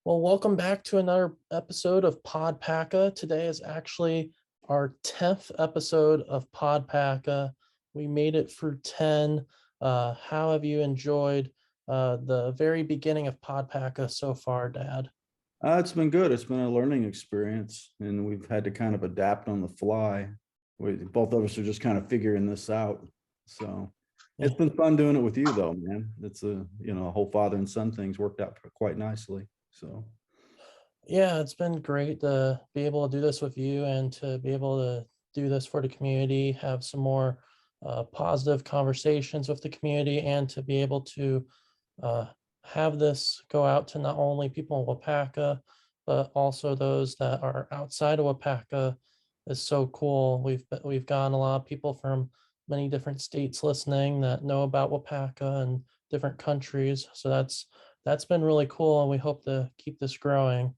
Well, welcome back to another episode of PodPaca. Today is actually our 10th episode of PodPaca. We made it through 10. How have you enjoyed the very beginning of PodPaca so far, Dad? It's been good. It's been a learning experience, and we've had to kind of adapt on the fly. Both of us are just kind of figuring this out. So Yeah. it's been fun doing it with you, though, man. It's a whole father and son thing's worked out quite nicely. So Yeah, it's been great to be able to do this with you and to be able to do this for the community, have some more positive conversations with the community, and to be able to uh, have this go out to not only people in Waupaca, but also those that are outside of Waupaca is so cool. We've gotten a lot of people from many different states listening that know about Waupaca and different countries. So that's been really cool, and we hope to keep this growing.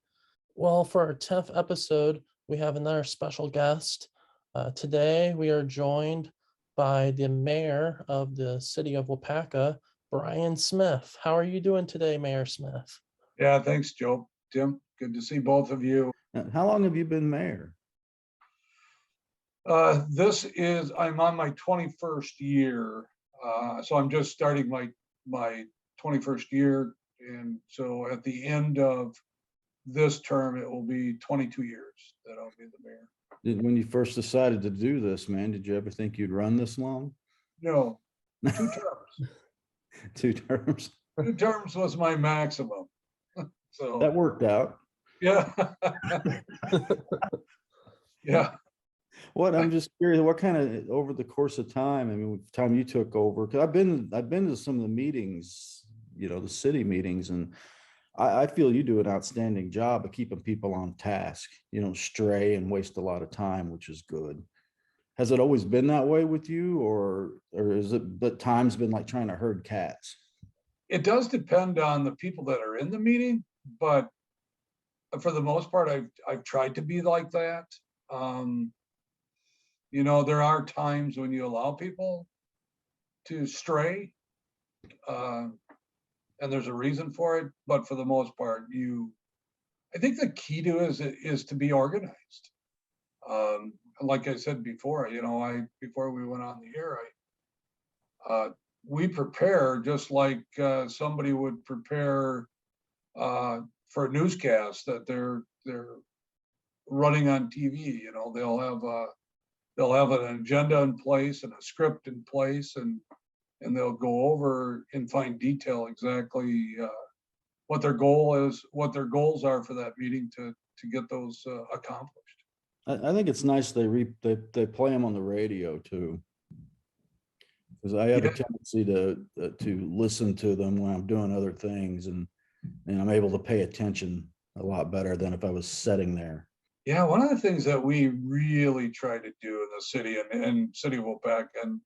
Well, for our 10th episode, we have another special guest. Today, we are joined by the mayor of the city of Waupaca, Brian Smith. How are you doing today, Mayor Smith? Yeah, thanks, Joe. Tim, good to see both of you. how long have you been mayor? I'm on my 21st year. So I'm just starting my 21st year. And so at the end of this term, it will be 22 years that I'll be the mayor. When you first decided to do this, man, did you ever think you'd run this long? No, 2 terms. 2 terms. 2 terms was my maximum. So That worked out. yeah. Yeah. What I'm just curious, what kind of over the course of time? I mean, time you took over, because I've been to some of the meetings, the city meetings, and I feel you do an outstanding job of keeping people on task. You don't stray and waste a lot of time, which is good. Has it always been that way with you, or is it but times been like trying to herd cats? It does depend on the people that are in the meeting, but for the most part, I've tried to be like that. There are times when you allow people to stray, and there's a reason for it. But for the most part, I think the key to it is to be organized. Like I said before, before we went on the air, we prepare just like somebody would prepare for a newscast that they're running on TV. They'll have an agenda in place and a script in place, and they'll go over in fine detail exactly what their goal is, what their goals are for that meeting to get those accomplished. I think it's nice they play them on the radio too, because I have a tendency to listen to them when I'm doing other things, and I'm able to pay attention a lot better than if I was sitting there. Yeah, one of the things that we really try to do in the city and City of Waupaca, and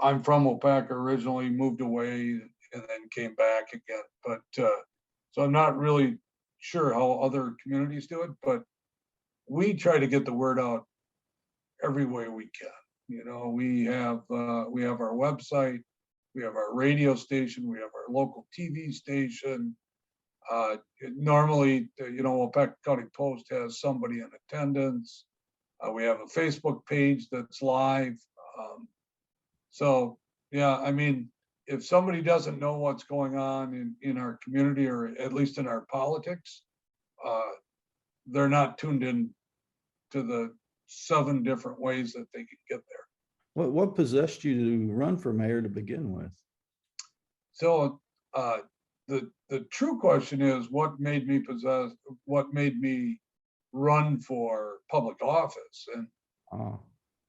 I'm from Waupaca originally, moved away, and then came back again. But so I'm not really sure how other communities do it, but we try to get the word out every way we can. We have our website, we have our radio station, we have our local TV station. Normally, Waupaca County Post has somebody in attendance. We have a Facebook page that's live. So yeah, I mean, if somebody doesn't know what's going on in our community, or at least in our politics, they're not tuned in to the 7 different ways that they could get there. What possessed you to run for mayor to begin with? So the true question is, what made me run for public office? And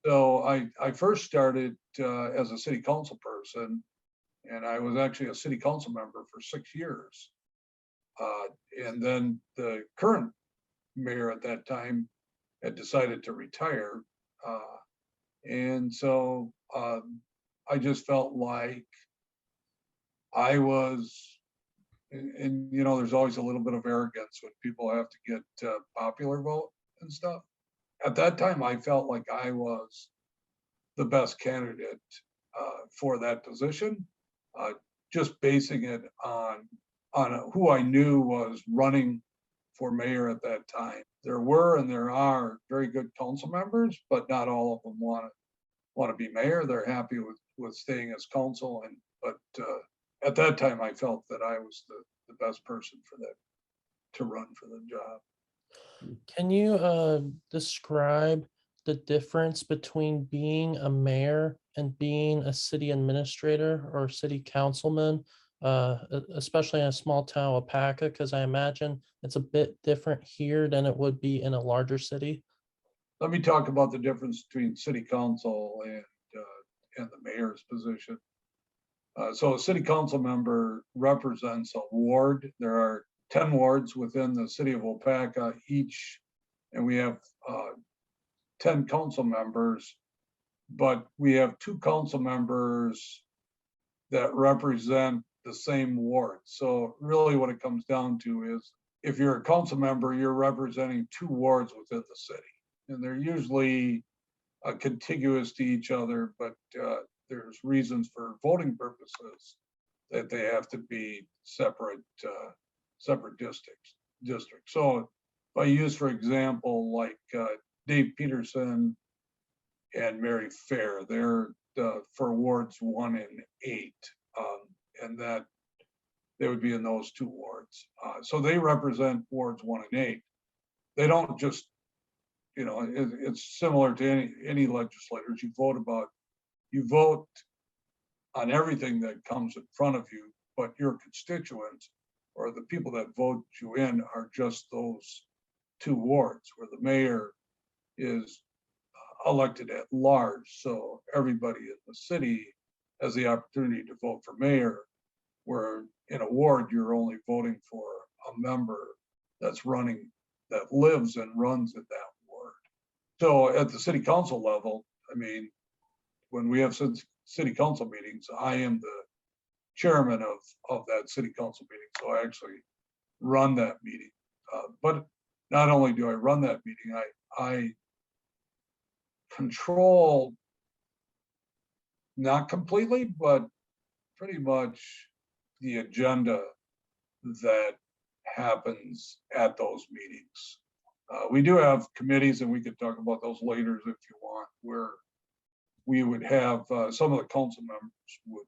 so I first started as a city council person, and I was actually a city council member for 6 years. And then the current mayor at that time had decided to retire. And so I just felt like I was, and there's always a little bit of arrogance when people have to get popular vote and stuff. At that time, I felt like I was the best candidate for that position, just basing it on on who I knew was running for mayor at that time. There were and there are very good council members, but not all of them want to be mayor. They're happy with staying as council. But at that time, I felt that I was the best person for that to run for the job. Can you describe the difference between being a mayor and being a city administrator or city councilman, especially in a small town, Waupaca? Because I imagine it's a bit different here than it would be in a larger city. Let me talk about the difference between city council and the mayor's position. So a city council member represents a ward. There are 10 wards within the city of Waupaca each, and we have 10 council members, but we have 2 council members that represent the same ward. So really what it comes down to is if you're a council member, you're representing 2 wards within the city. And they're usually contiguous to each other, but there's reasons for voting purposes that they have to be separate districts. So if I use, for example, like Dave Peterson and Mary Fair, they're for wards 1 and 8, and that they would be in those 2 wards. So they represent wards 1 and 8. They don't just, it's similar to any legislators. You vote on everything that comes in front of you, but your constituents or the people that vote you in are just those 2 wards, where the mayor is elected at large. So everybody in the city has the opportunity to vote for mayor, where in a ward, you're only voting for a member that's running, that lives and runs in that ward. So at the city council level, I mean, when we have city council meetings, I am the chairman of that city council meeting. So I actually run that meeting. But not only do I run that meeting, I control, not completely, but pretty much the agenda that happens at those meetings. We do have committees, and we could talk about those later if you want, where we would have some of the council members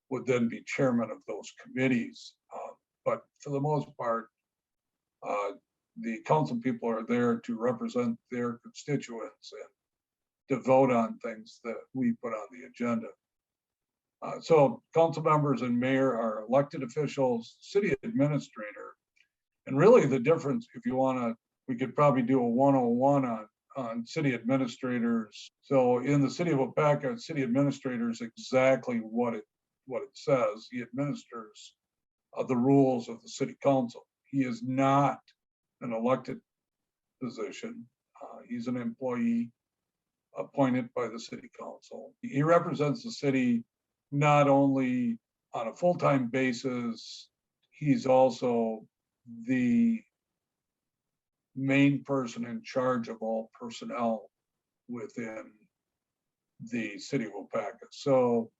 would then be chairman of those committees. But for the most part, the council people are there to represent their constituents and to vote on things that we put on the agenda. So council members and mayor are elected officials, city administrator. And really the difference, if you want to, we could probably do a 101 on city administrators. So in the city of Waupaca, city administrator is exactly what it says. He administers the rules of the city council. He is not an elected position. He's an employee appointed by the city council. He represents the city not only on a full-time basis, he's also the main person in charge of all personnel within the city of Waupaca. So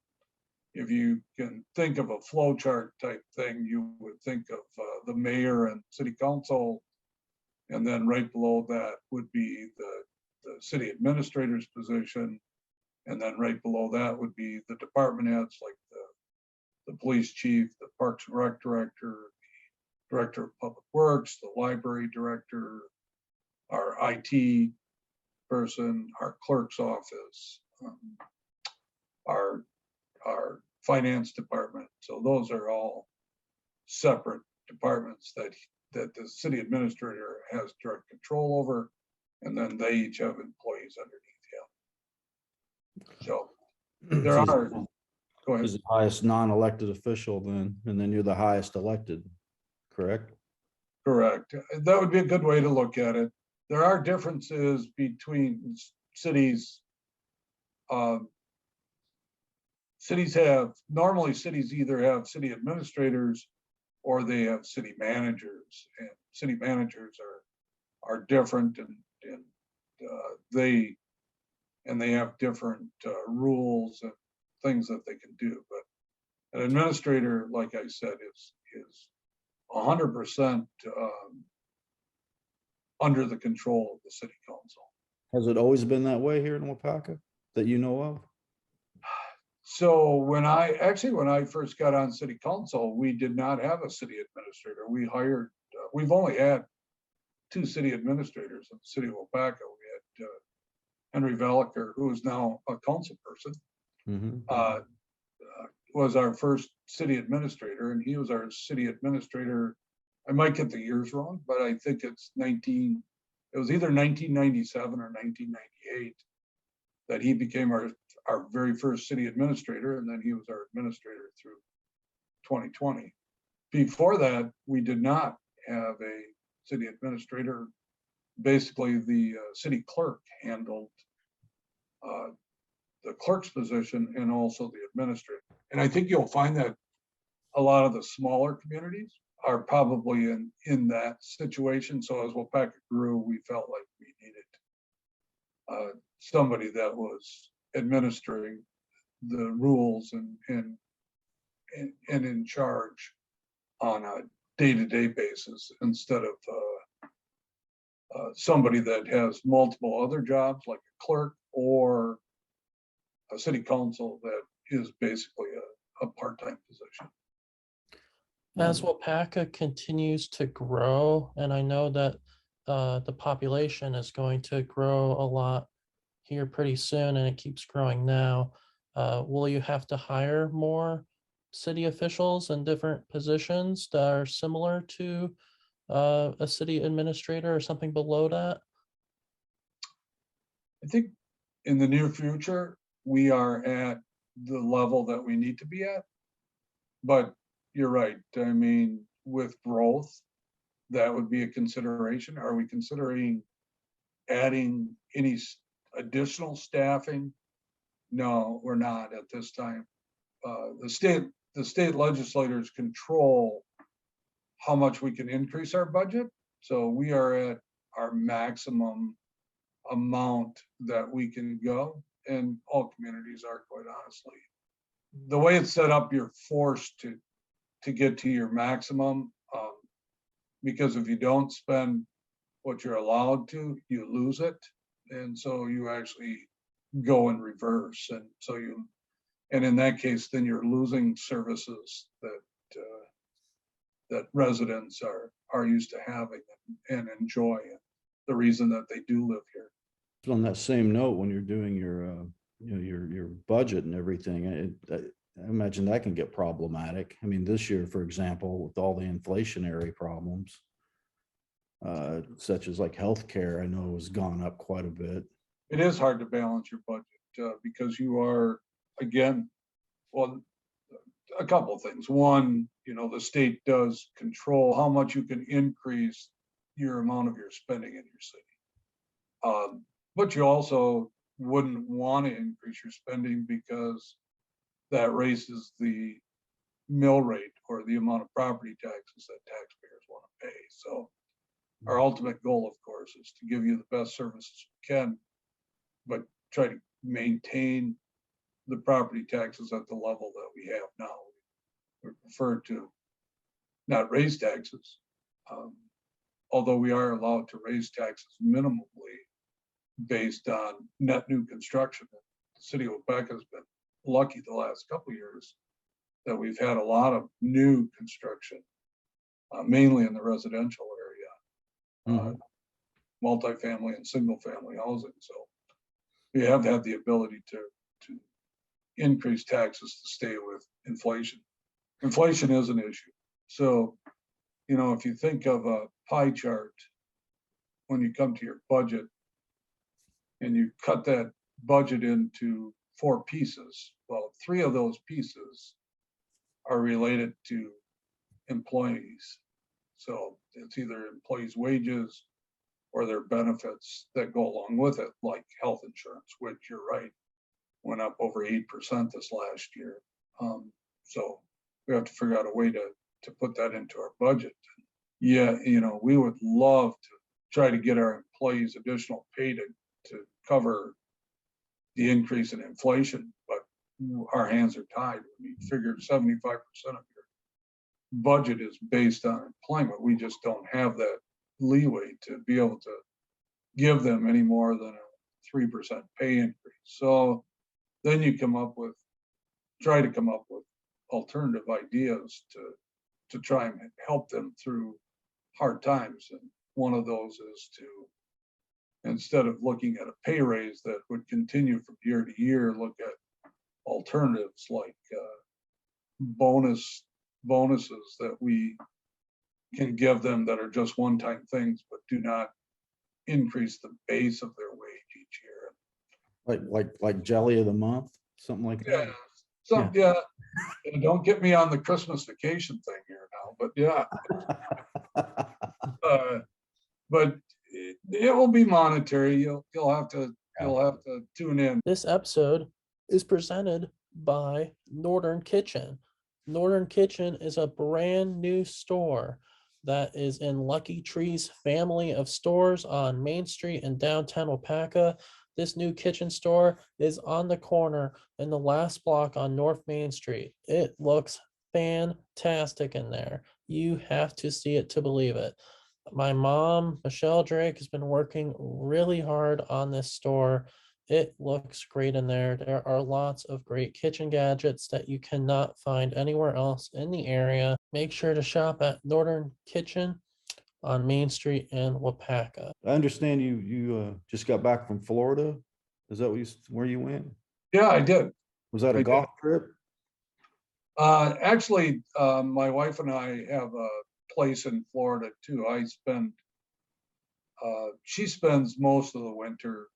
if you can think of a flow chart type thing, you would think of the mayor and city council, and then right below that would be the city administrator's position, and then right below that would be the department heads, like the police chief, the parks and rec director, the director of public works, the library director, our IT person, our clerk's office, our finance department. So those are all separate departments that the city administrator has direct control over, and then they each have employees underneath him. So there are, go ahead. He's the highest non-elected official then, and then you're the highest elected, correct? Correct. That would be a good way to look at it. There are differences between cities. Cities either have city administrators or they have city managers, and city managers are different, and they have different rules and things that they can do. But an administrator, like I said, is 100% under the control of the city council. Has it always been that way here in Waupaca that you know of? So when I first got on city council, we did not have a city administrator. We hired, we've only had 2 city administrators in the city of Waupaca. We had Henry Veliker, who is now a council person, was our first city administrator, and he was our city administrator. I might get the years wrong, but I think it was either 1997 or 1998 that he became our very first city administrator, and then he was our administrator through 2020. Before that, we did not have a city administrator. Basically, the city clerk handled the clerk's position and also the administrator. And I think you'll find that a lot of the smaller communities are probably in that situation. So as Waupaca grew, we felt like we needed somebody that was administering the rules and in charge on a day-to-day basis, instead of somebody that has multiple other jobs like a clerk or a city council that is basically a part-time position. As Waupaca continues to grow, and I know that the population is going to grow a lot here pretty soon, and it keeps growing now, will you have to hire more city officials in different positions that are similar to a city administrator or something below that? I think in the near future, we are at the level that we need to be at. But you're right. I mean, with growth, that would be a consideration. Are we considering adding any additional staffing? No, we're not at this time. The state legislators control how much we can increase our budget. So we are at our maximum amount that we can go, and all communities are, quite honestly. The way it's set up, you're forced to get to your maximum, because if you don't spend what you're allowed to, you lose it. And so you actually go in reverse. And so and in that case, then you're losing services that residents are used to having and enjoy, and the reason that they do live here. On that same note, when you're doing your your budget and everything, I imagine that can get problematic. I mean, this year, for example, with all the inflationary problems, such as like healthcare, I know has gone up quite a bit. It is hard to balance your budget because you are, again, well, a couple of things. One, the state does control how much you can increase your amount of your spending in your city. But you also wouldn't want to increase your spending because that raises the mill rate or the amount of property taxes that taxpayers want to pay. So our ultimate goal, of course, is to give you the best services we can, but try to maintain the property taxes at the level that we have now. We prefer to not raise taxes, although we are allowed to raise taxes minimally based on net new construction. The city of Waupaca has been lucky the last couple of years that we've had a lot of new construction, mainly in the residential area, multifamily and single family housing. So we have had the ability to increase taxes to stay with inflation. Inflation is an issue. So, if you think of a pie chart, when you come to your budget and you cut that budget into 4 pieces, well, 3 of those pieces are related to employees. So it's either employees' wages or their benefits that go along with it, like health insurance, which you're right, went up over 8% this last year. So we have to figure out a way to put that into our budget. Yeah, we would love to try to get our employees additional pay to cover the increase in inflation, but our hands are tied. When you figure 75% of budget is based on employment. We just don't have that leeway to be able to give them any more than a 3% pay increase. So then you try to come up with alternative ideas to try and help them through hard times. And one of those is to, instead of looking at a pay raise that would continue from year to year, look at alternatives like bonuses that we can give them that are just one-time things, but do not increase the base of their wage each year. Like jelly of the month, something like that. Yeah. And don't get me on the Christmas vacation thing here now, but yeah. But it will be monetary. You'll have to tune in. This episode is presented by Northern Kitchen. Northern Kitchen is a brand new store that is in Lucky Tree's family of stores on Main Street in downtown Waupaca. This new kitchen store is on the corner in the last block on North Main Street. It looks fantastic in there. You have to see it to believe it. My mom, Michelle Drake, has been working really hard on this store. It looks great in there. There are lots of great kitchen gadgets that you cannot find anywhere else in the area. Make sure to shop at Northern Kitchen on Main Street in Waupaca. I understand you just got back from Florida. Is that where you went? Yeah, I did. Was that a I golf trip? Actually, my wife and I have a place in Florida too. She spends most of the winter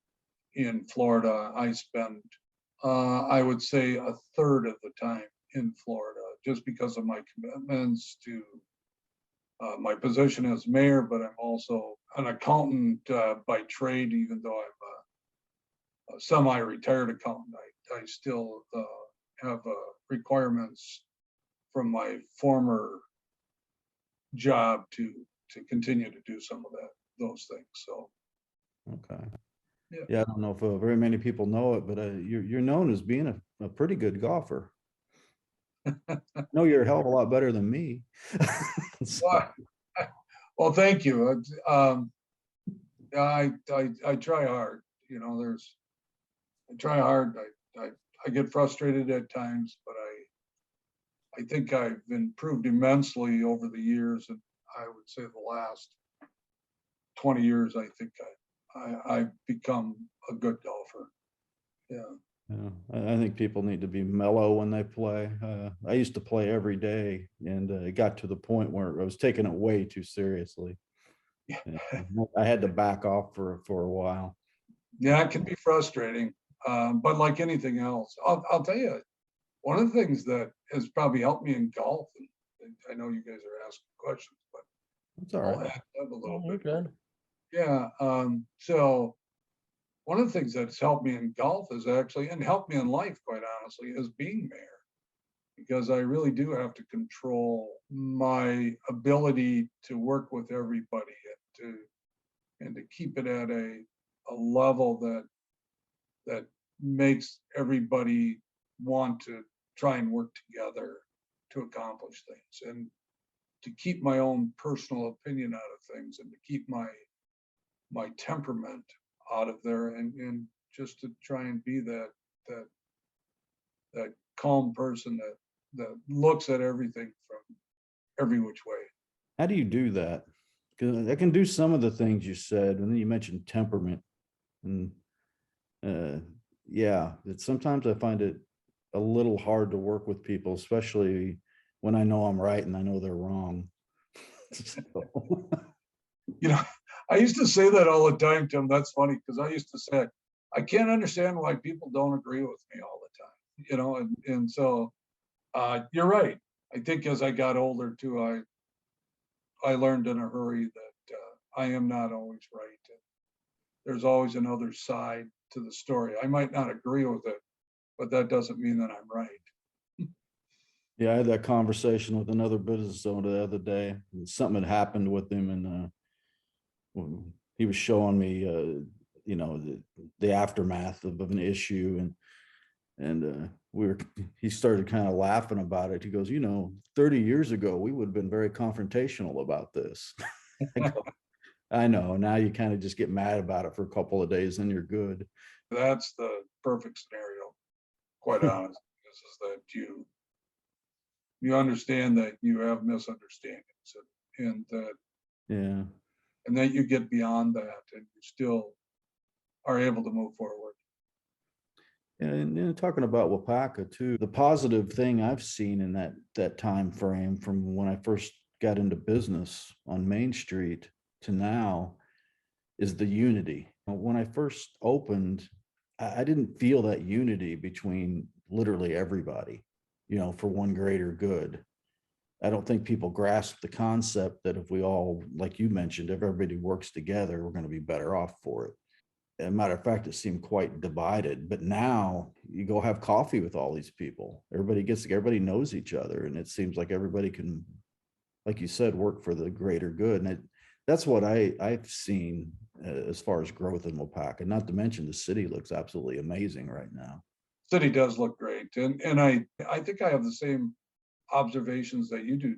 in Florida. I spend, I would say, a third of the time in Florida, just because of my commitments to my position as mayor, but I'm also an accountant by trade. Even though I'm a semi-retired accountant, I still have requirements from my former job to continue to do some of those things. So Okay. Yeah. Yeah, I don't know if very many people know it, but you're known as being a pretty good golfer. No, you're a hell of a lot better than me. So, well, thank you. I try hard. You know, I try hard. I get frustrated at times, but I think I've improved immensely over the years, and I would say the last 20 years, I think I've become a good golfer. Yeah. yeah, I think people need to be mellow when they play. I used to play every day, and it got to the point where I was taking it way too seriously. And I had to back off for a while. Yeah, it can be frustrating, but like anything else, I'll tell you, one of the things that has probably helped me in golf, and I know you guys are asking questions, but It's all I'll right. add up a little You're bit. good. Yeah. So one of the things that's helped me in golf is actually, and helped me in life, quite honestly, is being mayor, because I really do have to control my ability to work with everybody and to keep it at a level that makes everybody want to try and work together to accomplish things, and to keep my own personal opinion out of things, and to keep my temperament out of there, and just to try and be that calm person that looks at everything from every which way. How do you do that? Because I can do some of the things you said, and then you mentioned temperament, and yeah, sometimes I find it a little hard to work with people, especially when I know I'm right and I know they're wrong. So, You know, I used to say that all the time, Tim. That's funny, because I used to say, I can't understand why people don't agree with me all the time, you know, and so you're right. I think as I got older too, I learned in a hurry that I am not always right. There's always another side to the story. I might not agree with it, but that doesn't mean that I'm right. yeah, I had that conversation with another business owner the other day. Something had happened with him, and he was showing me, you know, the aftermath of an issue, And he started kind of laughing about it. He goes, 30 years ago, we would have been very confrontational about this. I go, I know. Now you kind of just get mad about it for a couple of days and you're good. That's the perfect scenario, quite honest. This is that you understand that you have misunderstandings and that Yeah. and that you get beyond that and you still are able to move forward. And talking about Waupaca too, the positive thing I've seen in that time frame from when I first got into business on Main Street to now is the unity. When I first opened, I didn't feel that unity between literally everybody, for one greater good. I don't think people grasp the concept that if we all, like you mentioned, if everybody works together, we're going to be better off for it. As a matter of fact, it seemed quite divided, but now you go have coffee with all these people. Everybody knows each other, and it seems like everybody can, like you said, work for the greater good. And that's what I've seen as far as growth in Waupaca. Not to mention the city looks absolutely amazing right now. City does look great, and I think I have the same observations that you do.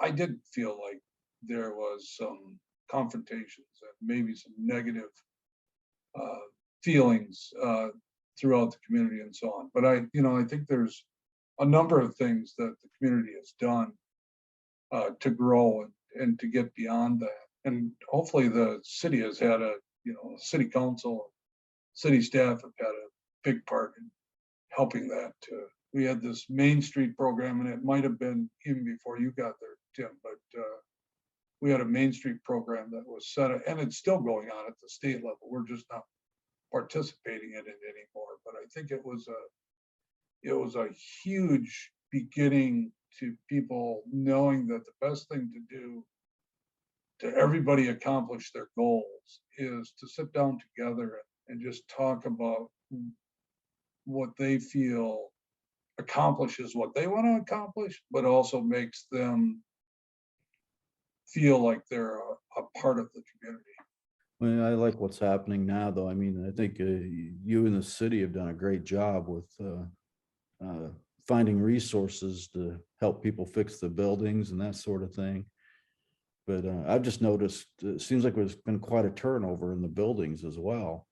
I did feel like there was some confrontations and maybe some negative feelings throughout the community and so on. But I think there's a number of things that the community has done to grow and to get beyond that. And hopefully the city has had city council, city staff have had a big part in helping that. We had this Main Street program, and it might have been even before you got there, Tim, but we had a Main Street program that was set up, and it's still going on at the state level. We're just not participating in it anymore. But I think it was a huge beginning to people knowing that the best thing to do to everybody accomplish their goals is to sit down together and just talk about what they feel accomplishes what they want to accomplish, but also makes them feel like they're a part of the community. Well, I like what's happening now, though. I mean, I think you and the city have done a great job with finding resources to help people fix the buildings and that sort of thing. But I've just noticed it seems like there's been quite a turnover in the buildings as well,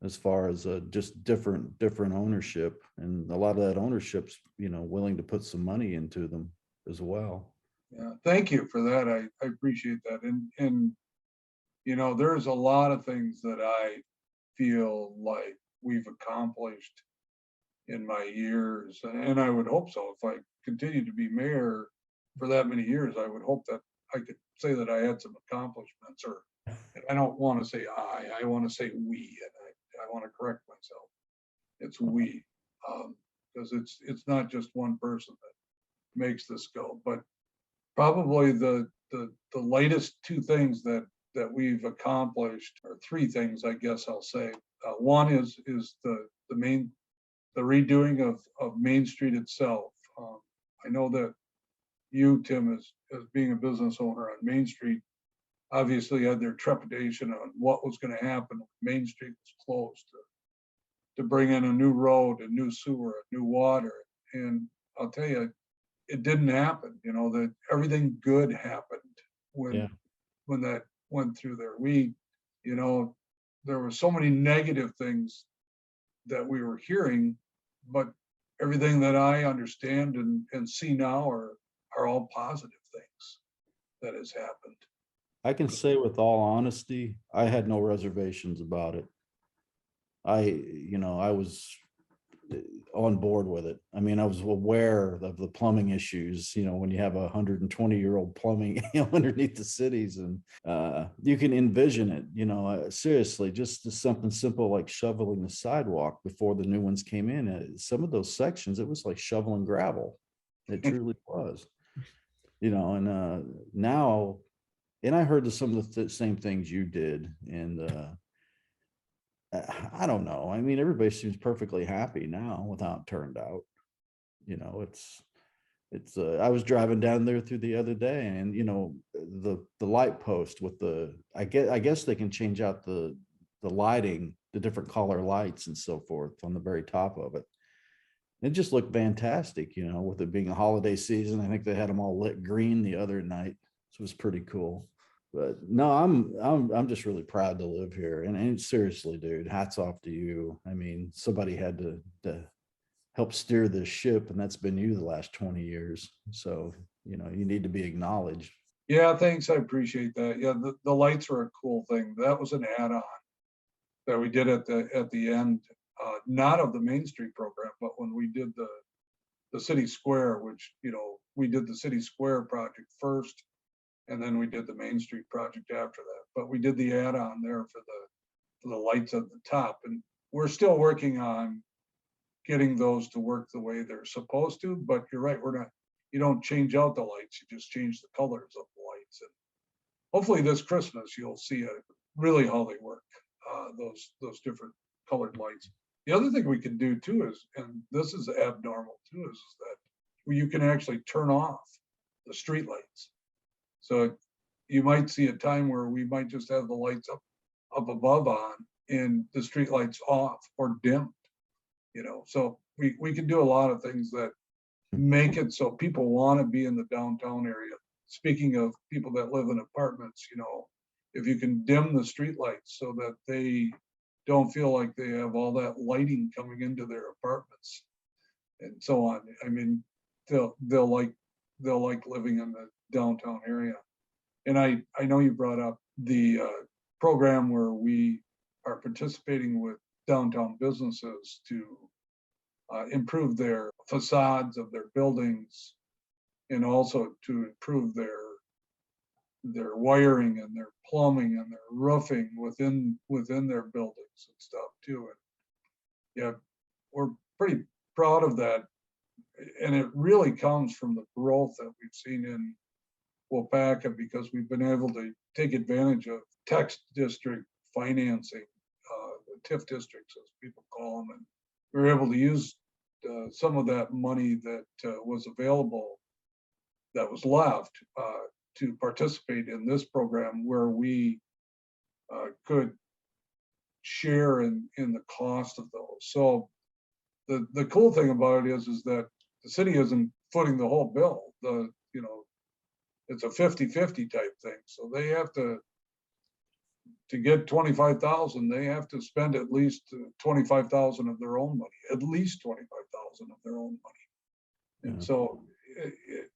as far as just different ownership, and a lot of that ownership's willing to put some money into them as well. Yeah, thank you for that. I appreciate that. And there's a lot of things that I feel like we've accomplished in my years, and I would hope so. If I continue to be mayor for that many years, I would hope that I could say that I had some accomplishments. Or I don't want to say I want to say we, and I want to correct myself. It's we, because it's not just one person that makes this go. But probably the latest two things that we've accomplished, or three things, I guess I'll say. One is the redoing of Main Street itself. I know that you, Tim, as being a business owner on Main Street, obviously had their trepidation on what was going to happen when Main Street was closed to bring in a new road, a new sewer, a new water. And I'll tell you, it didn't happen. That everything good happened when that went through there. There were so many negative things that we were hearing, but everything that I understand and see now are all positive things that has happened. I can say with all honesty, I had no reservations about it. I was on board with it. I mean, I was aware of the plumbing issues, when you have 120-year-old plumbing underneath the cities, and you can envision it, seriously, just something simple like shoveling the sidewalk before the new ones came in. Some of those sections, it was like shoveling gravel. It truly was, and now, and I heard some of the same things you did. And I don't know. I mean, everybody seems perfectly happy now with how it turned out. It's I was driving down there through the other day, and the light post with I guess they can change out the lighting, the different color lights and so forth on the very top of it. It just looked fantastic, you know, with it being a holiday season. I think they had them all lit green the other night. So it was pretty cool. But no, I'm just really proud to live here. And seriously, dude, hats off to you. I mean, somebody had to help steer this ship, and that's been you the last 20 years. So, you know, you need to be acknowledged. Yeah, thanks. I appreciate that. Yeah, the lights were a cool thing. That was an add-on that we did at the end, not of the Main Street program, but when we did the city square, which, you know, we did the city square project first, and then we did the Main Street project after that. But we did the add-on there for the lights at the top, and we're still working on getting those to work the way they're supposed to. But you're right, you don't change out the lights, you just change the colors of the lights. And hopefully this Christmas you'll see really how they work, those different colored lights. The other thing we can do too is, and this is abnormal too, is that you can actually turn off the street lights. So you might see a time where we might just have the lights up above on and the street lights off or dimmed, you know. So we can do a lot of things that make it so people want to be in the downtown area. Speaking of people that live in apartments, you know, if you can dim the street lights so that they don't feel like they have all that lighting coming into their apartments and so on. I mean, they'll like living in the downtown area. And I know you brought up the program where we are participating with downtown businesses to improve their facades of their buildings, and also to improve their wiring and their plumbing and their roofing within their buildings and stuff too. And yeah, we're pretty proud of that. And it really comes from the growth that we've seen in Waupaca, because we've been able to take advantage of tax district financing, the TIF districts, as people call them. And we were able to use some of that money that was available, that was left, to participate in this program, where we could share in the cost of those. So the cool thing about it is that the city isn't footing the whole bill. You know, it's a 50-50 type thing. So they have to get 25,000, they have to spend at least 25,000 of their own money, at least 25,000 of their own money. And so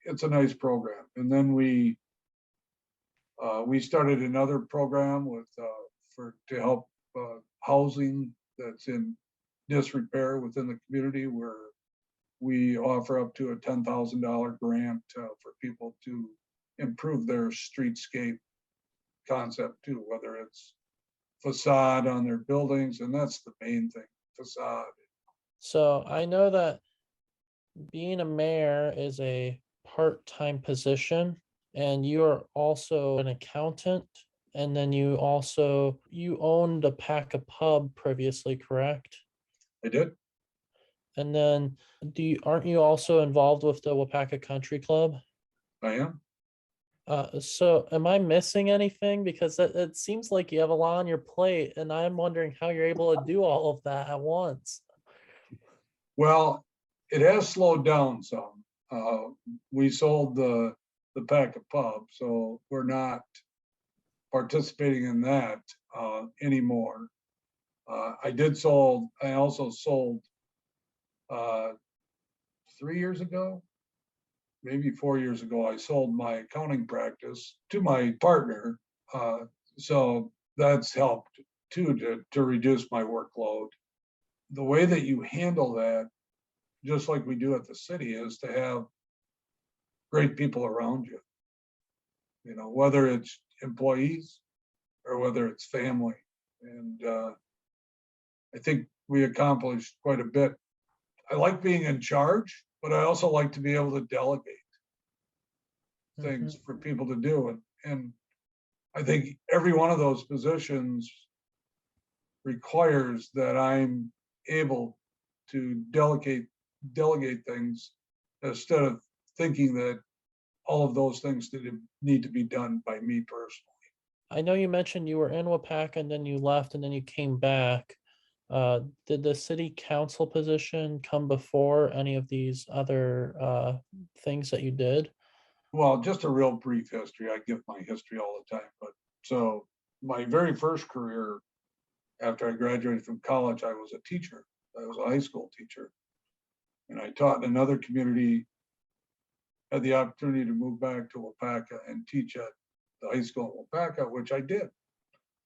it's a nice program. And then we started another program with to help housing that's in disrepair within the community, where we offer up to a $10,000 grant for people to improve their streetscape concept too, whether it's facade on their buildings, and that's the main thing, facade. So I know that being a mayor is a part-time position, and you are also an accountant, and then you owned a Paca pub previously, correct? I did. And then aren't you also involved with the Waupaca Country Club? I am. So am I missing anything? Because it seems like you have a lot on your plate, and I'm wondering how you're able to do all of that at once. Well, it has slowed down some. We sold the Paca pub, so we're not participating in that anymore. I also sold 3 years ago, maybe 4 years ago, I sold my accounting practice to my partner. So that's helped too, to reduce my workload. The way that you handle that, just like we do at the city, is to have great people around you. You know, whether it's employees or whether it's family. And I think we accomplished quite a bit. I like being in charge, but I also like to be able to delegate things for people to do. And I think every one of those positions requires that I'm able to delegate things, instead of thinking that all of those things need to be done by me personally. I know you mentioned you were in Waupaca and then you left and then you came back. Did the city council position come before any of these other things that you did? Well, just a real brief history. I give my history all the time, but so my very first career after I graduated from college, I was a teacher. I was a high school teacher. And I taught in another community, had the opportunity to move back to Waupaca and teach at the high school in Waupaca, which I did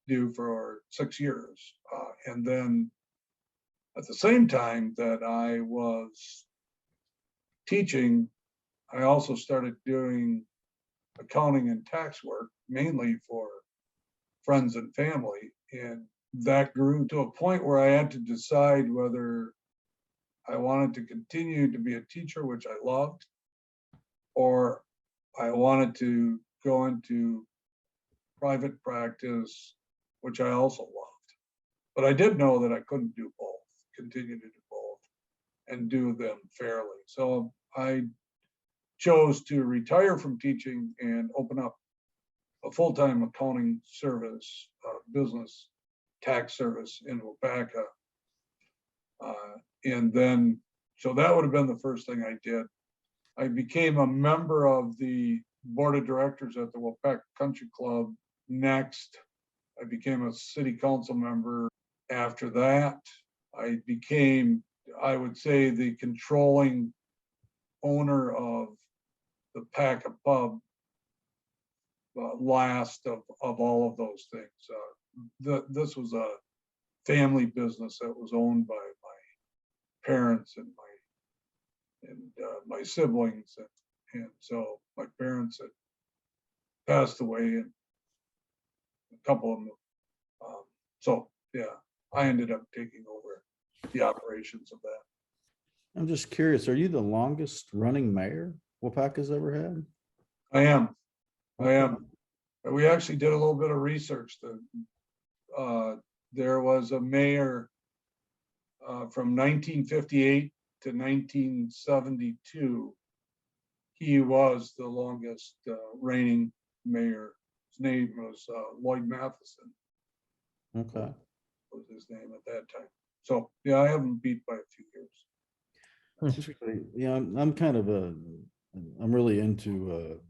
do for 6 years. And then at the same time that I was teaching, I also started doing accounting and tax work, mainly for friends and family. And that grew to a point where I had to decide whether I wanted to continue to be a teacher, which I loved, or I wanted to go into private practice, which I also loved. But I did know that I couldn't do both, continue to do both and do them fairly. So I chose to retire from teaching and open up a full-time accounting service, business tax service in Waupaca. And then, so that would have been the first thing I did. I became a member of the board of directors at the Waupaca Country Club. Next, I became a city council member. After that, I became, I would say, the controlling owner of the Paca pub, last of all of those things. This was a family business that was owned by my parents and my siblings, and so my parents had passed away, and a couple of them. So yeah, I ended up taking over the operations of that. I'm just curious, are you the longest running mayor Waupaca's ever had? I am. We actually did a little bit of research. There was a mayor from 1958 to 1972. He was the longest reigning mayor. His name was Lloyd Matheson. Okay. Was his name at that time. So yeah, I haven't beat by a few years. Typically, yeah, I'm really into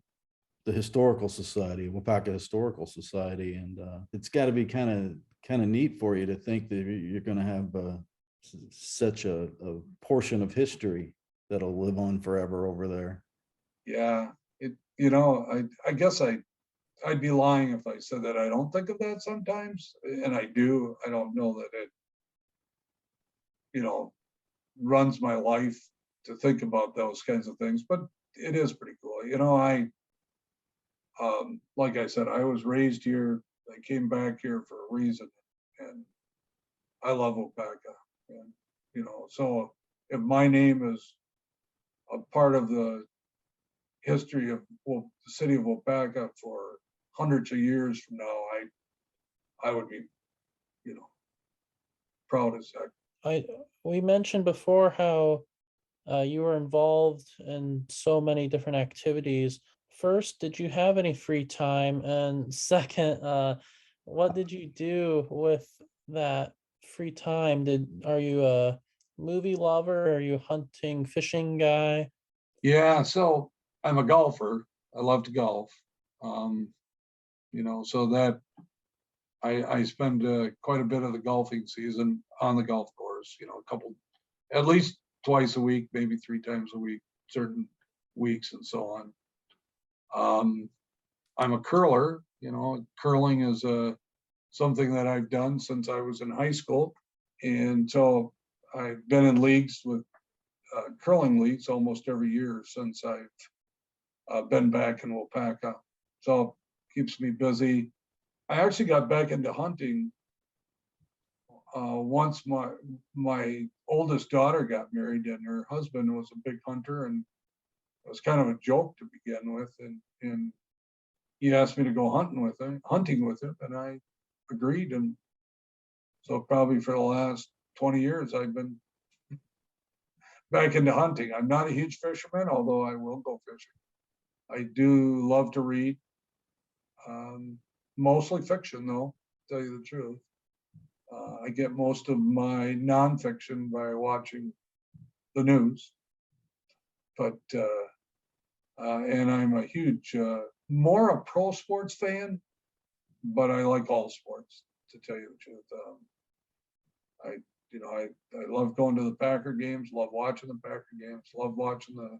the historical society, Waupaca Historical Society, and it's got to be kind of neat for you to think that you're going to have such a portion of history that'll live on forever over there. Yeah, I guess I'd be lying if I said that I don't think of that sometimes, and I do. I don't know that it, runs my life to think about those kinds of things, but it is pretty cool. Like I said, I was raised here. I came back here for a reason, and I love Waupaca. And, so if my name is a part of the history of the city of Waupaca for hundreds of years from now, I would be, proud as heck. We mentioned before how you were involved in so many different activities. First, did you have any free time? And second, what did you do with that free time? Are you a movie lover? Are you a hunting, fishing guy? Yeah, so I'm a golfer. I love to golf. So that I spend quite a bit of the golfing season on the golf course, at least twice a week, maybe 3 times a week, certain weeks and so on. I'm a curler, curling is something that I've done since I was in high school. And so I've been in leagues with curling leagues almost every year since I've been back in Waupaca. So it keeps me busy. I actually got back into hunting once my oldest daughter got married, and her husband was a big hunter, and it was kind of a joke to begin with. And he asked me to go hunting with him, and I agreed. And so probably for the last 20 years, I've been back into hunting. I'm not a huge fisherman, although I will go fishing. I do love to read, mostly fiction though, to tell you the truth. I get most of my nonfiction by watching the news, but and I'm a huge, more a pro sports fan, but I like all sports, to tell you the truth. I, I love going to the Packer games, love watching the Packer games, love watching the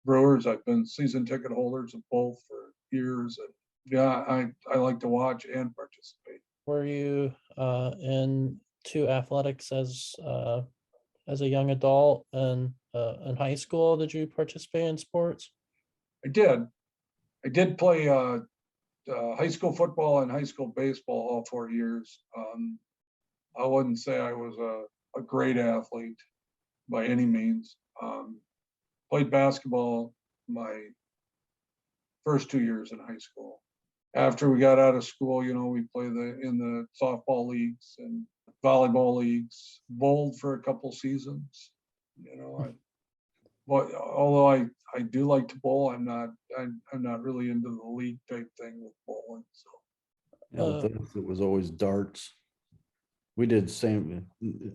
Brewers. I've been season ticket holders of both for years, and yeah, I like to watch and participate. Were you into athletics as a young adult and in high school? Did you participate in sports? I did. I did play high school football and high school baseball all 4 years. I wouldn't say I was a great athlete by any means. Played basketball my first 2 years in high school. After we got out of school, we played in the softball leagues and volleyball leagues, bowled for a couple seasons. But although I do like to bowl, I'm not really into the league type thing with bowling. So With us, it was always darts. We did same.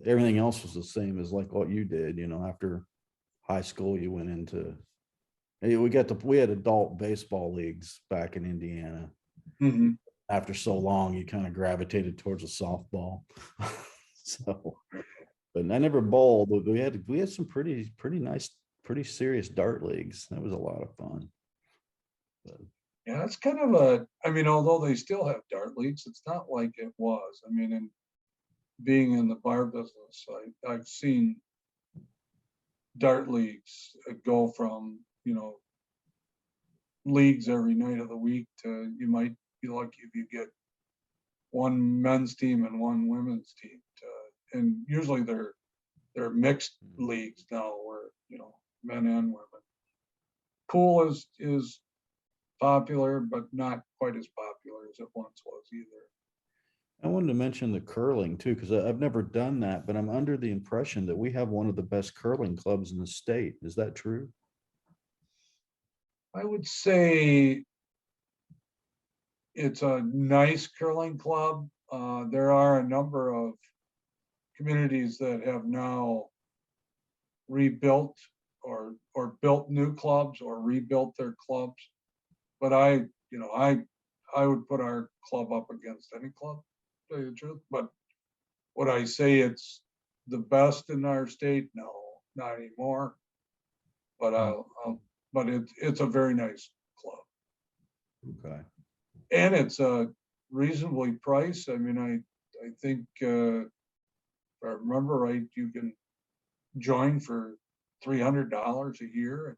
Everything else was the same as like what you did. After high school, you went into. We had adult baseball leagues back in Indiana. mhm. After so long, you kind of gravitated towards a softball. So, but I never bowled. But we had some pretty nice, pretty serious dart leagues. That was a lot of fun. But, Yeah, it's kind of although they still have dart leagues, it's not like it was. In being in the bar business, I've seen dart leagues go from, leagues every night of the week to you might be lucky if you get one men's team and one women's team. And usually they're mixed leagues now where, men and women. Pool is popular, but not quite as popular as it once was either. I wanted to mention the curling too, because I've never done that, but I'm under the impression that we have one of the best curling clubs in the state. Is that true? I would say it's a nice curling club. There are a number of communities that have now rebuilt or built new clubs or rebuilt their clubs. But I would put our club up against any club, to tell you the truth. But would I say it's the best in our state? No, not anymore. But but it's a very nice club. Okay. And it's reasonably priced. I think if I remember right, you can join for $300 a year,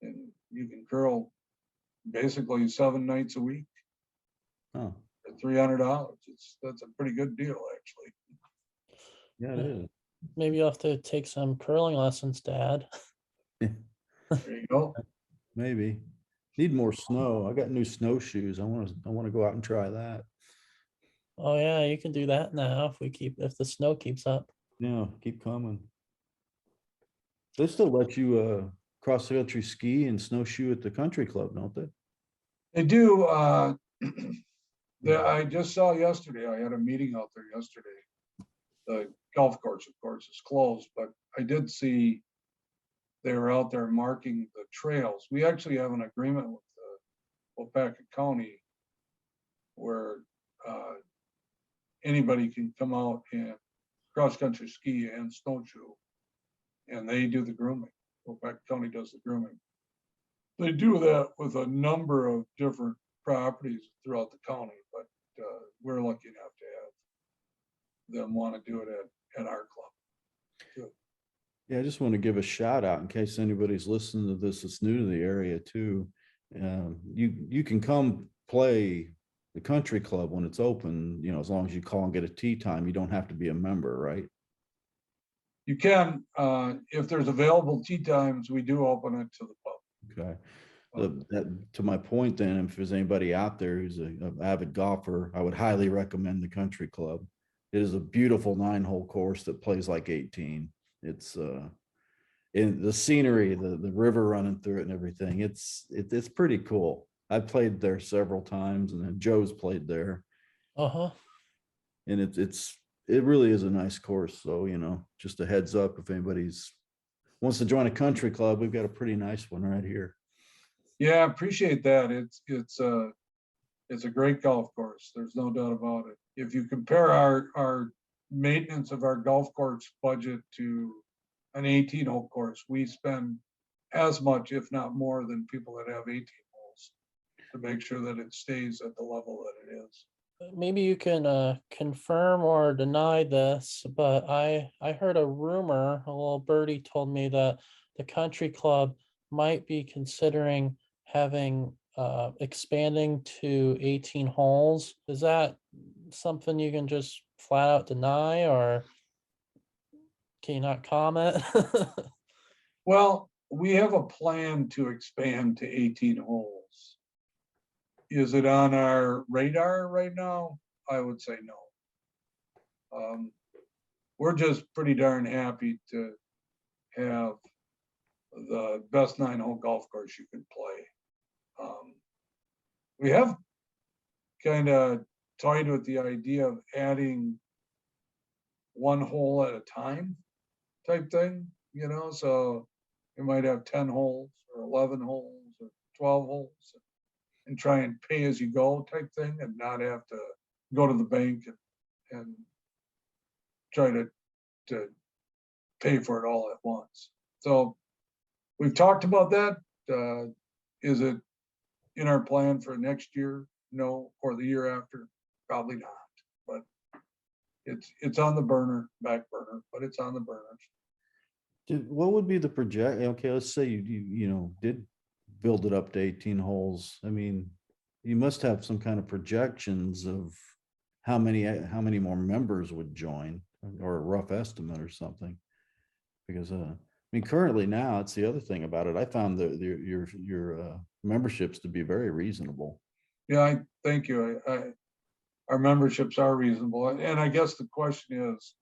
and you can curl basically 7 nights a week Oh, for $300. That's a pretty good deal, actually. yeah, it is. Maybe you'll have to take some curling lessons, Dad. There you go. Maybe. Need more snow. I got new snowshoes. I want to go out and try that. Oh yeah, you can do that now if the snow keeps up. Yeah, keep coming. They still let you cross country ski and snowshoe at the country club, don't they? They do. I just saw yesterday. I had a meeting out there yesterday. The golf course, of course, is closed, but I did see they were out there marking the trails. We actually have an agreement with the Waupaca County where anybody can come out and cross-country ski and snowshoe, and they do the grooming. Waupaca County does the grooming. They do that with a number of different properties throughout the county, but we're lucky enough to have them want to do it at our club too. Yeah, I just want to give a shout out in case anybody's listening to this that's new to the area too. You can come play the country club when it's open, as long as you call and get a tee time. You don't have to be a member, right? You can, if there's available tee times, we do open it to the public. Okay. To my point then, if there's anybody out there who's an avid golfer, I would highly recommend the country club. It is a beautiful 9-hole course that plays like 18. It's in the scenery, the river running through it and everything. It's pretty cool. I've played there several times, and then Joe's played there. Uh-huh. And it really is a nice course. So, you know, just a heads up, if anybody's wants to join a country club, we've got a pretty nice one right here. Yeah, I appreciate that. It's a great golf course. There's no doubt about it. If you compare our maintenance of our golf course budget to an 18-hole course, we spend as much, if not more, than people that have 18 holes to make sure that it stays at the level that it is. Maybe you can confirm or deny this, but I heard a rumor, a little birdie told me that the country club might be considering having expanding to 18 holes. Is that something you can just flat out deny, or can you not comment? Well, we have a plan to expand to 18 holes. Is it on our radar right now? I would say no. We're just pretty darn happy to have the best 9-hole golf course you can play. We have kind of toyed with the idea of adding 1 hole at a time type thing, you know, so you might have 10 holes or 11 holes or 12 holes and try and pay as you go type thing, and not have to go to the bank and try to pay for it all at once. So we've talked about that. Is it in our plan for next year? No. Or the year after? Probably not. But it's on the back burner, but it's on the burners. What would be the project? Okay, let's say you know, did build it up to 18 holes. I mean, you must have some kind of projections of how many more members would join, or a rough estimate or something. Because I mean, currently now, it's the other thing about it. I found your memberships to be very reasonable. Yeah, thank you. Our memberships are reasonable, and I guess the question is,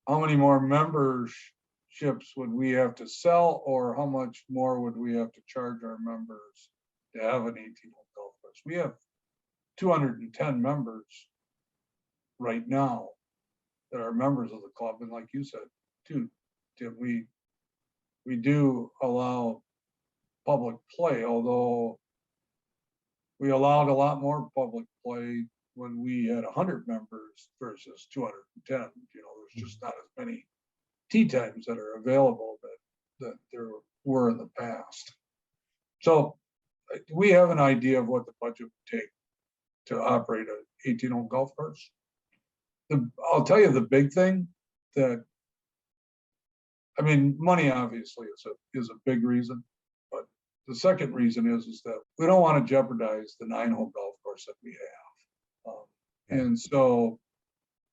how many more memberships would we have to sell, or how much more would we have to charge our members to have an 18-hole golf course? We have 210 members right now that are members of the club, and like you said, Tim, we do allow public play, although we allowed a lot more public play when we had 100 members versus 210. You know, there's just not as many tee times that are available that there were in the past. So we have an idea of what the budget would take to operate a 18-hole golf course. I'll tell you the big thing that, I mean, money obviously is a big reason, but the second reason is that we don't want to jeopardize the 9-hole golf course that we have. And so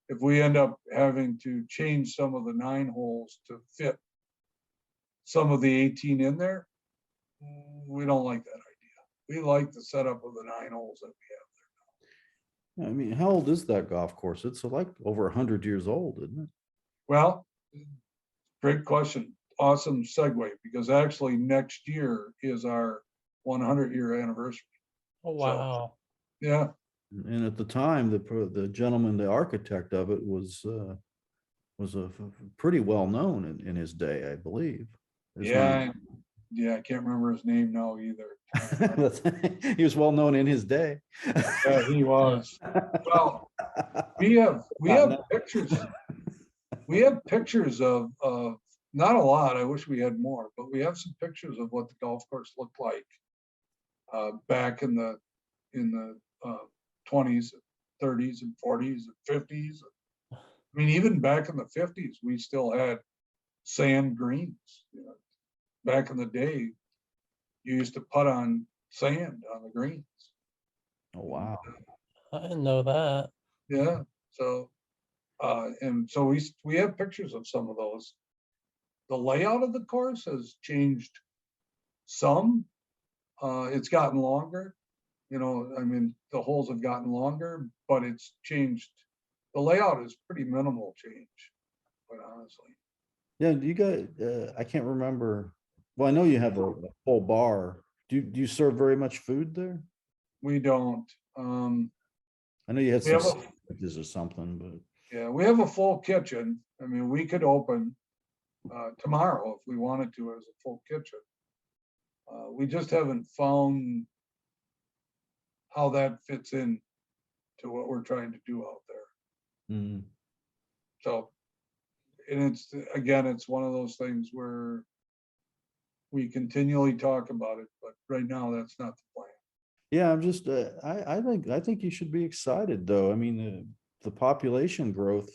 if we end up having to change some of the 9 holes to fit some of the 18 in there, we don't like that idea. We like the setup of the 9 holes that we have there now. I mean, how old is that golf course? It's like over 100 years old, isn't it? Well, great question. Awesome segue, because actually next year is our 100-year anniversary. Oh, wow. So, yeah. And at the time, the gentleman, the architect of it, was a pretty well known in his day, I believe. Yeah, I can't remember his name now either. He was well known in his day. Yeah, he was. Well, we have pictures. We have pictures of not a lot. I wish we had more, but we have some pictures of what the golf course looked like back in the 20s, 30s, and 40s, and 50s. I mean, even back in the 50s, we still had sand greens. You know, back in the day, you used to putt on sand on the greens. Oh, wow. I didn't know that. Yeah. So, and so we have pictures of some of those. The layout of the course has changed some. It's gotten longer. You know, I mean, the holes have gotten longer, but it's changed. The layout is pretty minimal change, quite honestly. Yeah, you got, I can't remember. Well, I know you have a full bar. Do you serve very much food there? We don't. I know you had We have some This is something, but Yeah, we have a full kitchen. I mean, we could open tomorrow if we wanted to as a full kitchen. We just haven't found how that fits in to what we're trying to do out there. mm, So, and it's, again, it's one of those things where we continually talk about it, but right now that's not the plan. yeah, I'm just, I think you should be excited though. I mean, the population growth,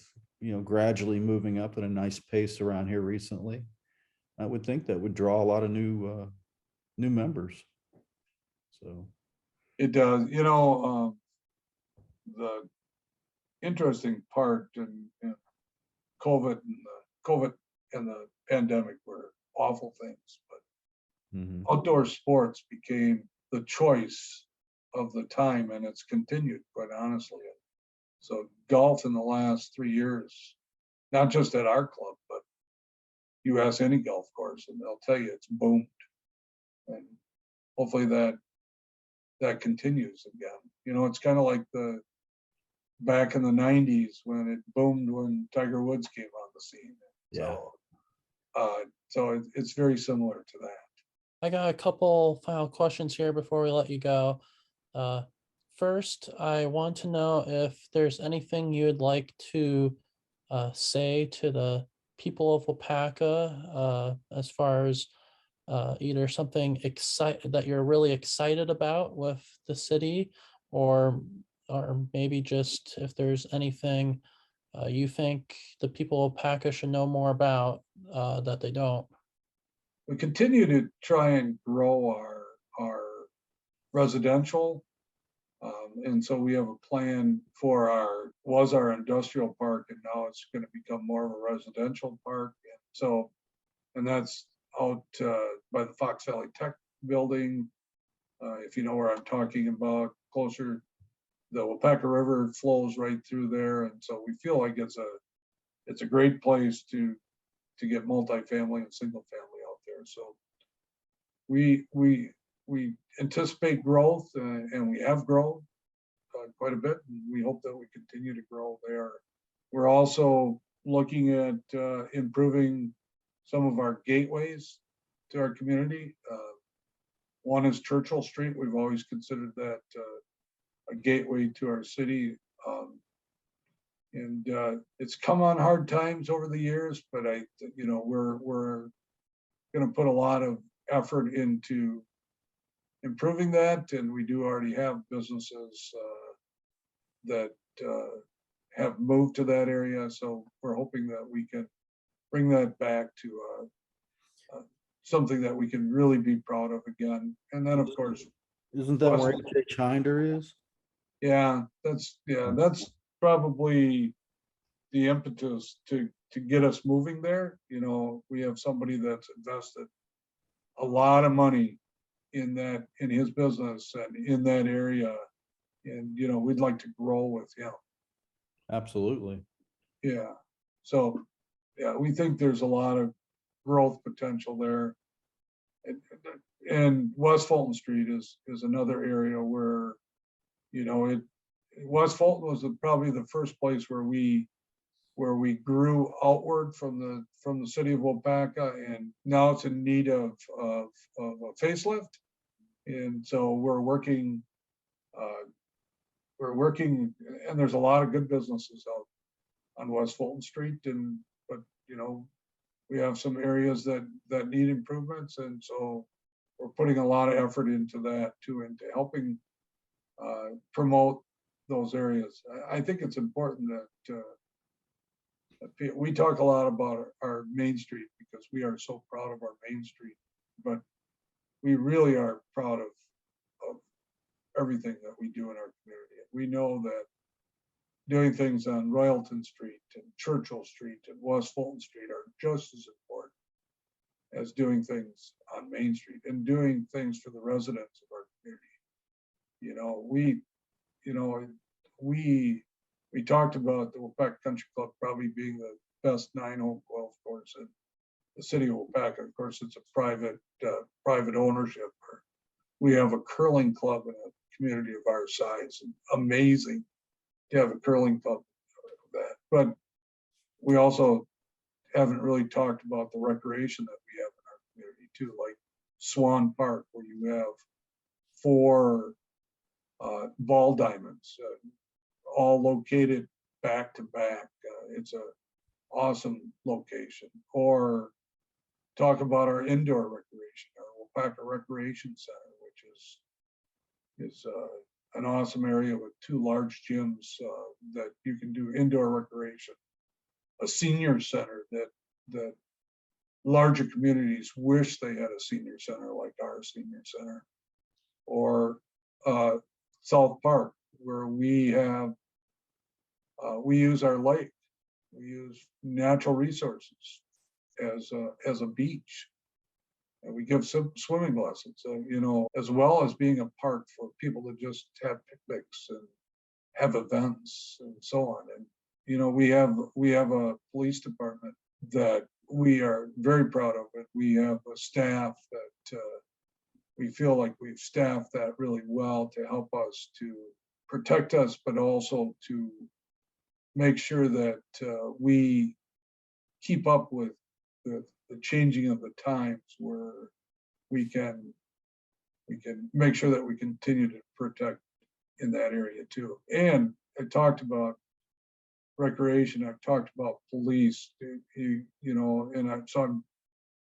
gradually moving up at a nice pace around here recently. I would think that would draw a lot of new members. So, It does, the interesting part in COVID and the pandemic were awful things, but mhm. outdoor sports became the choice of the time, and it's continued, quite honestly. So golf in the last 3 years, not just at our club, but you ask any golf course and they'll tell you it's boomed. And hopefully that continues again. It's kind of like the back in the 90s when it boomed when Tiger Woods came on the scene. Yeah. So it's very similar to that. I got a couple final questions here before we let you go. First, I want to know if there's anything you would like to say to the people of Waupaca as far as either something that you're really excited about with the city, or maybe just if there's anything you think the people of Waupaca should know more about that they don't. We continue to try and grow our residential. And so we have a plan for our industrial park, and now it's going to become more of a residential park. And that's out by the Fox Valley Tech building. If you know where I'm talking about, closer, the Waupaca River flows right through there. And so we feel like it's a great place to get multifamily and single family out there. So we anticipate growth, and we have grown quite a bit, and we hope that we continue to grow there. We're also looking at improving some of our gateways to our community. One is Churchill Street. We've always considered that a gateway to our city. And it's come on hard times over the years, but we're going to put a lot of effort into improving that, and we do already have businesses that have moved to that area. So we're hoping that we can bring that back to something that we can really be proud of again. And then, of course, Isn't that where AJ Chinder is? yeah, that's probably the impetus to get us moving there. We have somebody that's invested a lot of money in his business and in that area, and we'd like to grow with him. Absolutely. Yeah. So yeah, we think there's a lot of growth potential there. And West Fulton Street is another area where, West Fulton was probably the first place where we grew outward from the city of Waupaca, and now it's in need of a facelift. And so we're working, and there's a lot of good businesses out on West Fulton Street, but we have some areas that need improvements, and so we're putting a lot of effort into that too, into helping promote those areas. I think it's important that we talk a lot about our Main Street because we are so proud of our Main Street, but we really are proud of everything that we do in our community. We know that doing things on Royalton Street and Churchill Street and West Fulton Street are just as important as doing things on Main Street and doing things for the residents of our community. We talked about the Waupaca Country Club probably being the best 9-hole golf course in the city of Waupaca. Of course, it's a private ownership. We have a curling club in a community of our size, amazing to have a curling club that. But we also haven't really talked about the recreation that we have in our community too, like Swan Park, where you have 4 ball diamonds, all located back to back. It's a awesome location. Or talk about our indoor recreation, our Waupaca Recreation Center, which is an awesome area with 2 large gyms that you can do indoor recreation. A senior center that larger communities wish they had a senior center like our senior center. Or South Park, where we use our lake, we use natural resources as a beach, and we give some swimming lessons, as well as being a park for people to just have picnics and have events and so on. And we have a police department that we are very proud of. It. We have a staff that we feel like we've staffed that really well to help us to protect us, but also to make sure that we keep up with the changing of the times, where we can make sure that we continue to protect in that area too. And I talked about recreation, I've talked about police, so I'm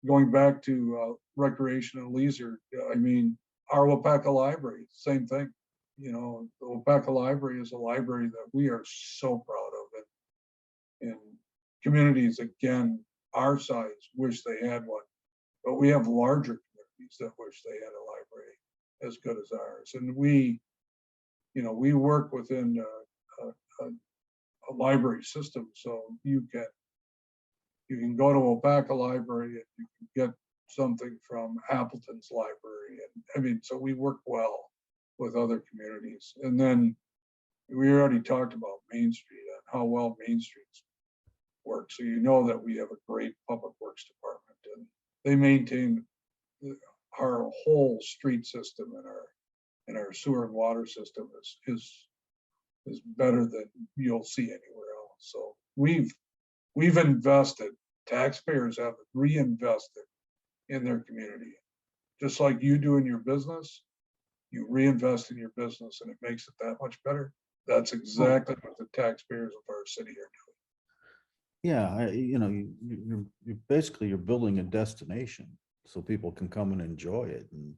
going back to recreation and leisure. I mean, our Waupaca Library, same thing. The Waupaca Library is a library that we are so proud of. And communities, again, our size wish they had one, but we have larger communities that wish they had a library as good as ours. And we work within a library system, so you can go to Waupaca Library and you can get something from Appleton's library. And I mean, so we work well with other communities. And then we already talked about Main Street and how well Main Street's work. So that we have a great public works department, and they maintain our whole street system, and our sewer and water system is better than you'll see anywhere else. So we've invested, taxpayers have reinvested in their community. Just like you do in your business, you reinvest in your business and it makes it that much better. That's exactly what the taxpayers of our city are doing. Yeah, you're basically building a destination so people can come and enjoy it. And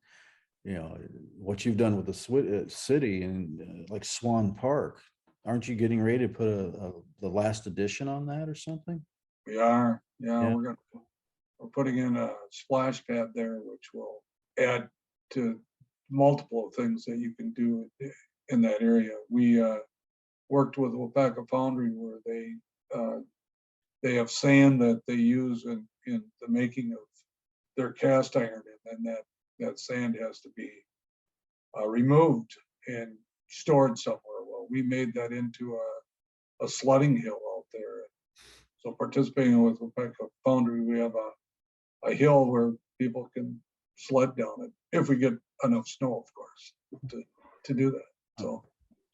what you've done with the city and like Swan Park, aren't you getting ready to put the last edition on that or something? We are, yeah. We're putting in a splash pad there, which will add to multiple things that you can do in that area. We worked with Waupaca Foundry, where they have sand that they use in the making of their cast iron, and then that sand has to be removed and stored somewhere. Well, we made that into a sledding hill out there. So participating with Waupaca Foundry, we have a hill where people can sled down it if we get enough snow, of course, to do that. So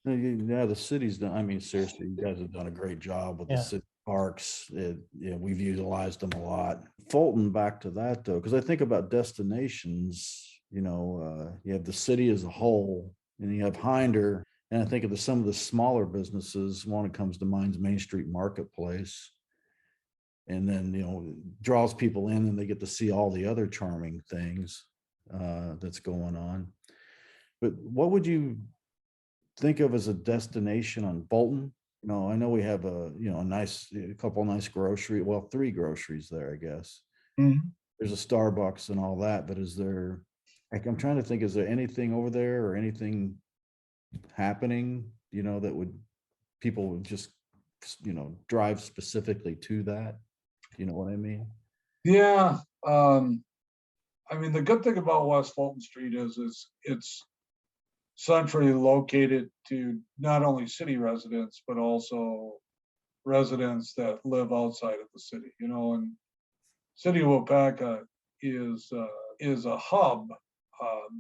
yeah, the city's done. I mean, seriously, you guys have done a great job with the city parks. We've utilized them a lot. Fulton, back to that though, because I think about destinations. You have the city as a whole, and you have Hinder, and I think of some of the smaller businesses. One that comes to mind is Main Street Marketplace, and then draws people in, and they get to see all the other charming things that's going on. But what would you think of as a destination on Fulton? I know we have a couple nice grocery, 3 groceries there, I guess. mm-hmm. There's a Starbucks and all that, but is there, I'm trying to think, is there anything over there or anything happening, that people would just, drive specifically to that? You know what I mean? Yeah. I mean, the good thing about West Fulton Street is it's centrally located to not only city residents, but also residents that live outside of the city, and City of Waupaca is a hub,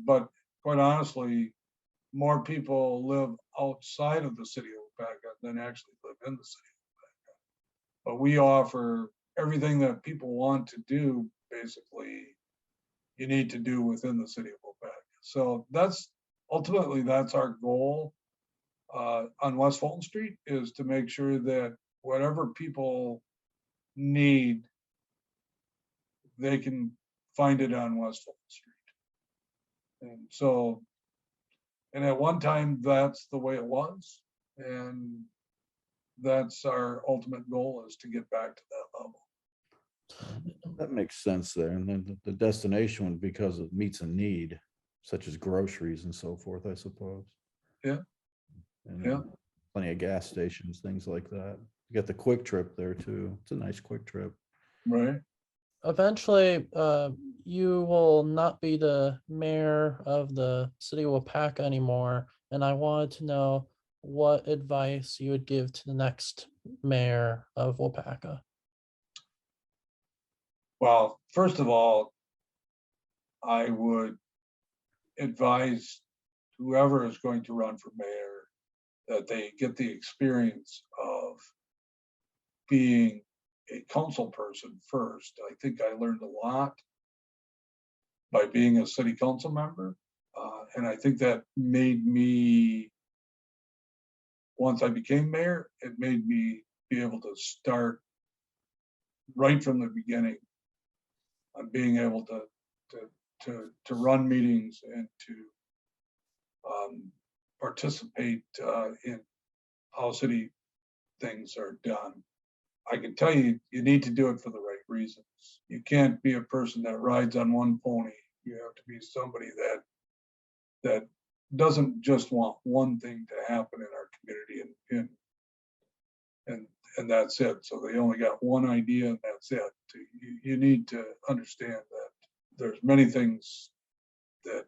but quite honestly, more people live outside of the city of Waupaca than actually live in the city of Waupaca. But we offer everything that people want to do, basically, you need to do within the city of Waupaca. So ultimately that's our goal on West Fulton Street, is to make sure that whatever people need, they can find it on West Fulton Street. And so, and at one time, that's the way it was. And that's our ultimate goal, is to get back to that level. That makes sense there. And then the destination would, because it meets a need, such as groceries and so forth, I suppose. Yeah. And Yeah. plenty of gas stations, things like that. You got the Quick Trip there too. It's a nice Quick Trip. Right. Eventually, you will not be the mayor of the city of Waupaca anymore. And I wanted to know what advice you would give to the next mayor of Waupaca. Well, first of all, I would advise whoever is going to run for mayor that they get the experience of being a council person first. I think I learned a lot by being a city council member. And I think that made me, once I became mayor, it made me be able to start right from the beginning on being able to run meetings and to participate in how city things are done. I can tell you, you need to do it for the right reasons. You can't be a person that rides on one pony. You have to be somebody that doesn't just want one thing to happen in our community and that's it. So they only got one idea and that's it. You need to understand that there's many things that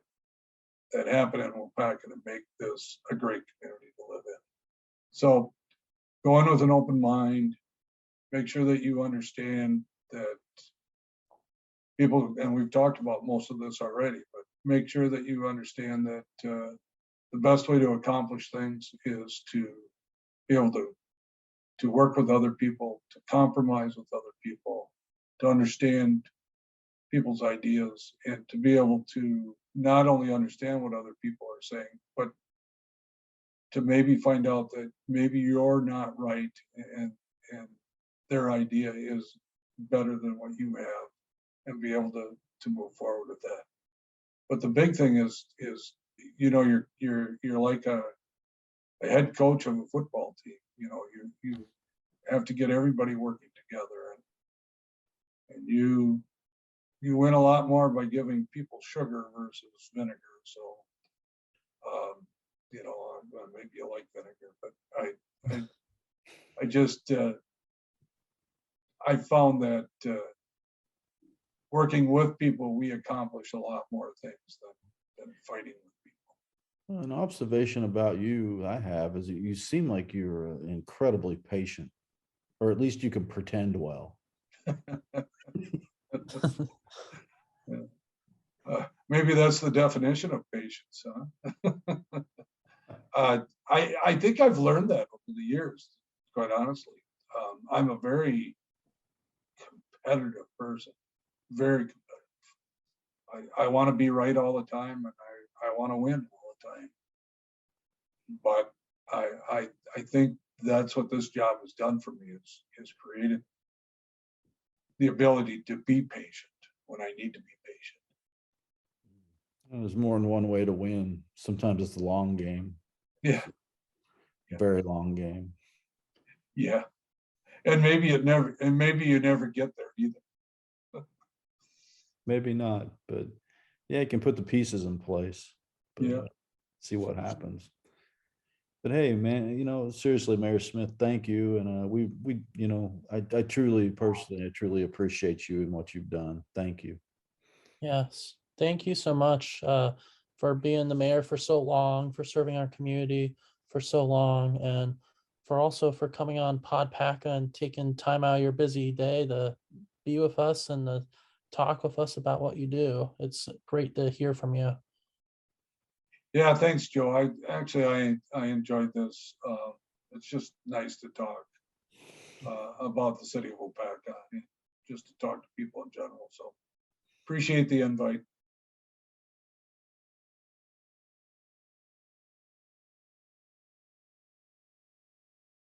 happen in Waupaca to make this a great community to live in. So go in with an open mind, make sure that you understand that people, and we've talked about most of this already, but make sure that you understand that the best way to accomplish things is to be able to work with other people, to compromise with other people, to understand people's ideas, and to be able to not only understand what other people are saying, but to maybe find out that maybe you're not right and their idea is better than what you have, and be able to move forward with that. But the big thing is you're like a head coach of a football team. You have to get everybody working together, and you win a lot more by giving people sugar versus vinegar. So maybe you like vinegar, but I just I found that working with people, we accomplish a lot more things than fighting with people. An observation about you I have is that you seem like you're incredibly patient, or at least you can pretend well. Maybe that's the definition of patience, huh? I think I've learned that over the years, quite honestly. I'm a very competitive person, very competitive. I want to be right all the time, and I want to win all the time. But I think that's what this job has done for me, is created the ability to be patient when I need to be patient. There's more than one way to win. Sometimes it's the long game. Yeah. Very long game. Yeah. And maybe you never get there either. Maybe not, but yeah, you can put the pieces in place. Yeah. See what happens. But hey, man, seriously, Mayor Smith, thank you. And I truly, personally, I truly appreciate you and what you've done. Thank you. Yes, thank you so much for being the mayor for so long, for serving our community for so long, and for coming on PodPaca and taking time out of your busy day to be with us and to talk with us about what you do. It's great to hear from you. Yeah, thanks, Joe. I enjoyed this it's just nice to talk about the city of Waupaca, and just to talk to people in general. So appreciate the invite.